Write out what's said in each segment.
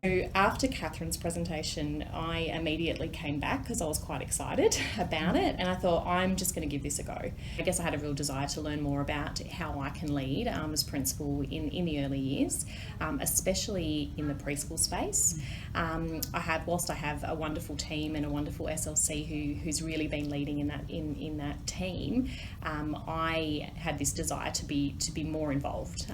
So after Catherine's presentation, I immediately came back because I was quite excited about it, and I thought, I'm just going to give this a go. I guess I had a real desire to learn more about how I can lead as principal in the early years, especially in the preschool space. Whilst I have a wonderful team and a wonderful SLC who's really been leading in that team, I had this desire to be more involved.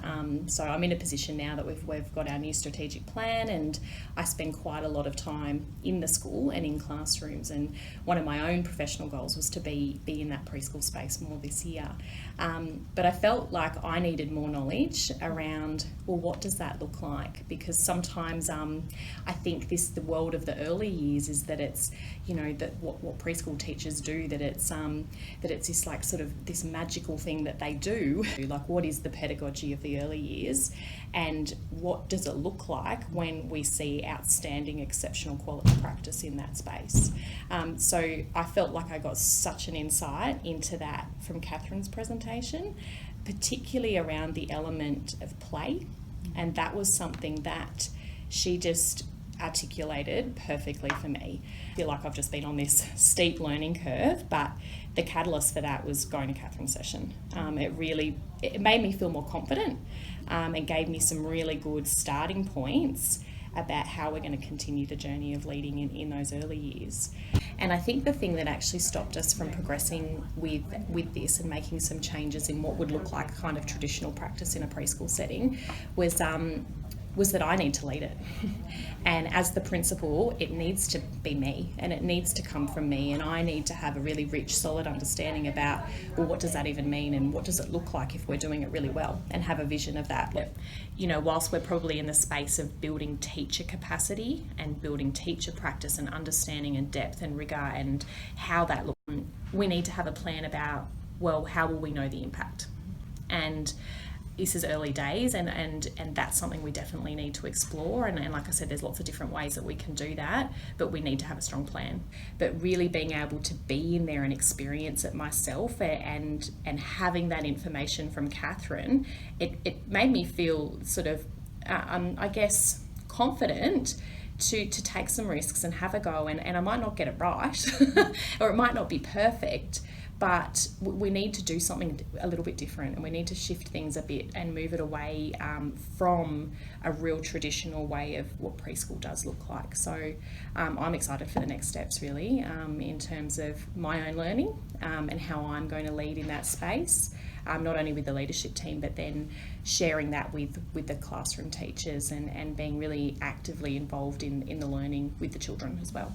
So I'm in a position now that we've got our new strategic plan, and I spend quite a lot of time in the school and in classrooms, and one of my own professional goals was to be in that preschool space more this year. But I felt like I needed more knowledge around, well, what does that look like? Because sometimes I think the world of the early years is that it's, that what preschool teachers do, that it's this like sort of this magical thing that they do. Like, what is the pedagogy of the early years, and what does it look like when we see outstanding, exceptional quality practice in that space? So I felt like I got such an insight into that from Catherine's presentation, particularly around the element of play, and that was something that she just articulated perfectly for me. I feel like I've just been on this steep learning curve, but the catalyst for that was going to Catherine's session. It made me feel more confident, and gave me some really good starting points about how we're going to continue the journey of leading in those early years. And I think the thing that actually stopped us from progressing with this and making some changes in what would look like kind of traditional practice in a preschool setting was that I need to lead it. And as the principal, it needs to be me, and it needs to come from me, and I need to have a really rich, solid understanding about, well, what does that even mean, and what does it look like if we're doing it really well, and have a vision of that. Whilst we're probably in the space of building teacher capacity and building teacher practice and understanding and depth and rigour and how that looks, we need to have a plan about, well, how will we know the impact? And this is early days, and that's something we definitely need to explore, and like I said, there's lots of different ways that we can do that, but we need to have a strong plan. But really being able to be in there and experience it myself, and having that information from Catherine, it made me feel sort of I guess confident to take some risks and have a go, and I might not get it right or it might not be perfect, but we need to do something a little bit different, and we need to shift things a bit and move it away from a real traditional way of what preschool does look like. So I'm excited for the next steps, really, in terms of my own learning and how I'm going to lead in that space, not only with the leadership team, but then sharing that with the classroom teachers, and being really actively involved in the learning with the children as well.